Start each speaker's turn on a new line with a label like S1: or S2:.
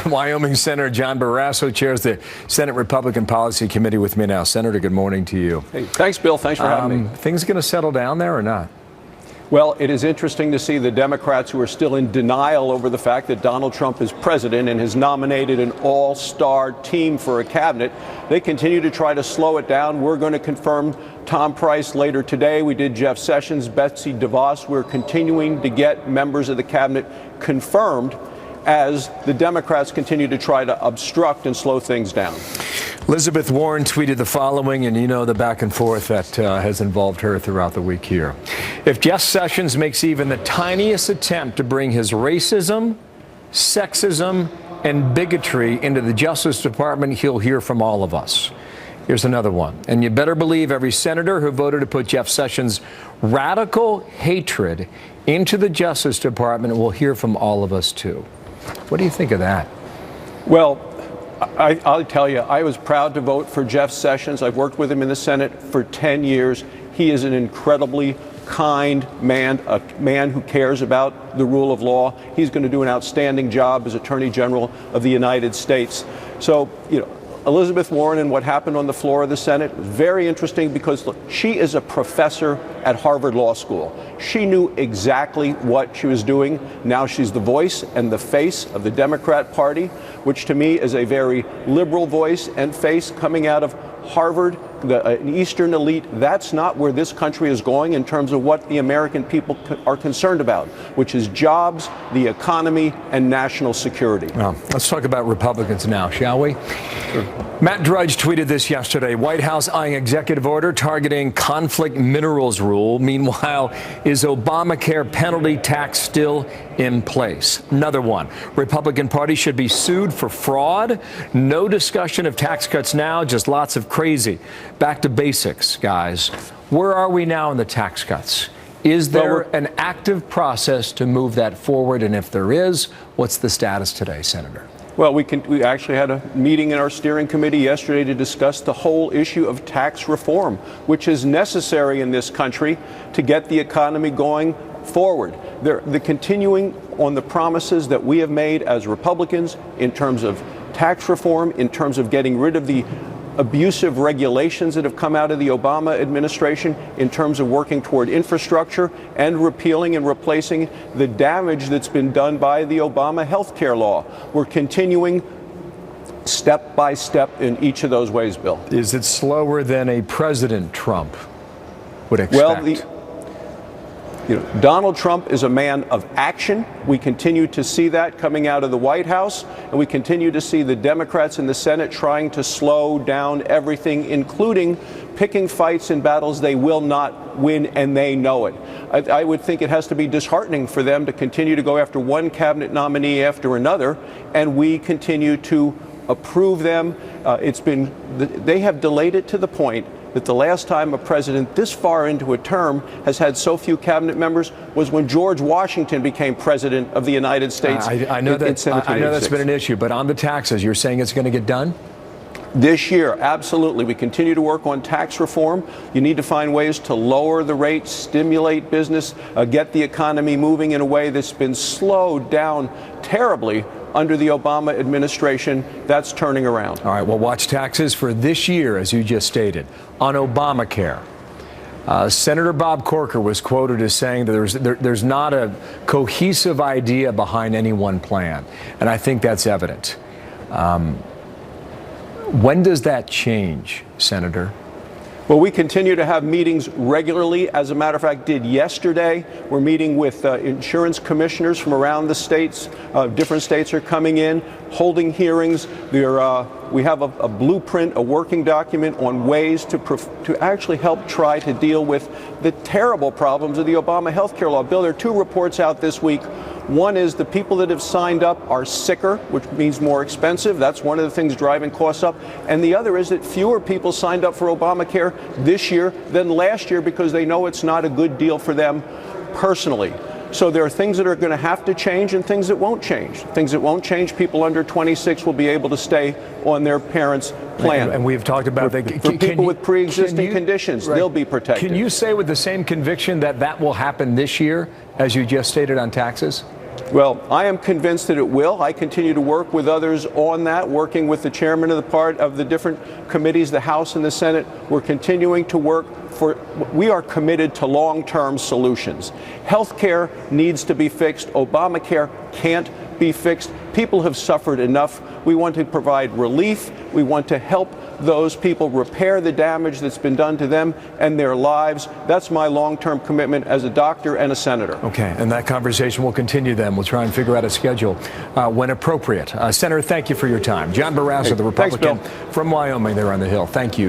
S1: Wyoming Senator John Barrasso chairs the Senate Republican Policy Committee with me now. Senator, good morning to you.
S2: Hey, thanks, Bill. Thanks for having me.
S1: Things going to settle down there or not?
S2: Well, it is interesting to see the Democrats who are still in denial over the fact that Donald Trump is president and has nominated an all-star team for a cabinet. They continue to try to slow it down. We're going to confirm Tom Price later today. We did Jeff Sessions, Betsy DeVos. We're continuing to get members of the cabinet confirmed as the Democrats continue to try to obstruct and slow things down.
S1: Elizabeth Warren tweeted the following, and you know the back and forth that has involved her throughout the week here. If Jeff Sessions makes even the tiniest attempt to bring his racism, sexism, and bigotry into the Justice Department, he'll hear from all of us. Here's another one. And you better believe every senator who voted to put Jeff Sessions' radical hatred into the Justice Department will hear from all of us, too. What do you think of that?
S2: Well, I'll tell you, I was proud to vote for Jeff Sessions. I've worked with him in the Senate for 10 years. He is an incredibly kind man, a man who cares about the rule of law. He's going to do an outstanding job as Attorney General of the United States. So, Elizabeth Warren and what happened on the floor of the Senate was very interesting because, look, she is a professor at Harvard Law School. She knew exactly what she was doing. Now she's the voice and the face of the Democrat Party, which to me is a very liberal voice and face coming out of Harvard, an Eastern elite. That's not where this country is going in terms of what the American people are concerned about, which is jobs, the economy, and national security.
S1: Well, let's talk about Republicans now, shall we? Sure. Matt Drudge tweeted this yesterday. White House eyeing executive order targeting conflict minerals rule. Meanwhile, is Obamacare penalty tax still in place? Another one. Republican Party should be sued for fraud. No discussion of tax cuts now, just lots of crazy. Back to basics, guys. Where are we now in the tax cuts? Is there an active process to move that forward? And if there is, what's the status today, Senator?
S2: Well, we actually had a meeting in our steering committee yesterday to discuss the whole issue of tax reform, which is necessary in this country to get the economy going forward. The continuing on the promises that we have made as Republicans in terms of tax reform, in terms of getting rid of the abusive regulations that have come out of the Obama administration, in terms of working toward infrastructure and repealing and replacing the damage that's been done by the Obama health care law. We're continuing step by step in each of those ways, Bill.
S1: Is it slower than a President Trump would expect?
S2: Well, Donald Trump is a man of action. We continue to see that coming out of the White House, and we continue to see the Democrats in the Senate trying to slow down everything, including picking fights in battles they will not win, and they know it. I would think it has to be disheartening for them to continue to go after one cabinet nominee after another, and we continue to approve them. They have delayed it to the point that the last time a president this far into a term has had so few cabinet members was when George Washington became president of the United States.
S1: I know that's been an issue, but on the taxes, you're saying it's going to get done?
S2: This year, absolutely. We continue to work on tax reform. You need to find ways to lower the rates, stimulate business, get the economy moving in a way that's been slowed down terribly under the Obama administration. That's turning around.
S1: All right, well, watch taxes for this year, as you just stated. On Obamacare, Senator Bob Corker was quoted as saying that there's not a cohesive idea behind any one plan, and I think that's evident. When does that change, Senator?
S2: Well, we continue to have meetings regularly. As a matter of fact, did yesterday. We're meeting with insurance commissioners from around the states. Different states are coming in, holding hearings. We have a blueprint, a working document on ways to actually help try to deal with the terrible problems of the Obama health care law. Bill, there are two reports out this week. One is the people that have signed up are sicker, which means more expensive. That's one of the things driving costs up. And the other is that fewer people signed up for Obamacare this year than last year because they know it's not a good deal for them personally. So there are things that are going to have to change and things that won't change. Things that won't change, people under 26 will be able to stay on their parents' plan.
S1: And we've talked about
S2: for people with pre-existing conditions, they'll be protected.
S1: Can you say with the same conviction that that will happen this year, as you just stated on taxes?
S2: Well, I am convinced that it will. I continue to work with others on that, working with the chairman of the different committees, the House and the Senate. We're continuing to work we are committed to long-term solutions. Health care needs to be fixed. Obamacare can't be fixed. People have suffered enough. We want to provide relief. We want to help those people repair the damage that's been done to them and their lives. That's my long-term commitment as a doctor and a senator.
S1: Okay, and that conversation will continue then. We'll try and figure out a schedule when appropriate. Senator, thank you for your time. John Barrasso, the Republican from Wyoming there on the Hill. Thank you.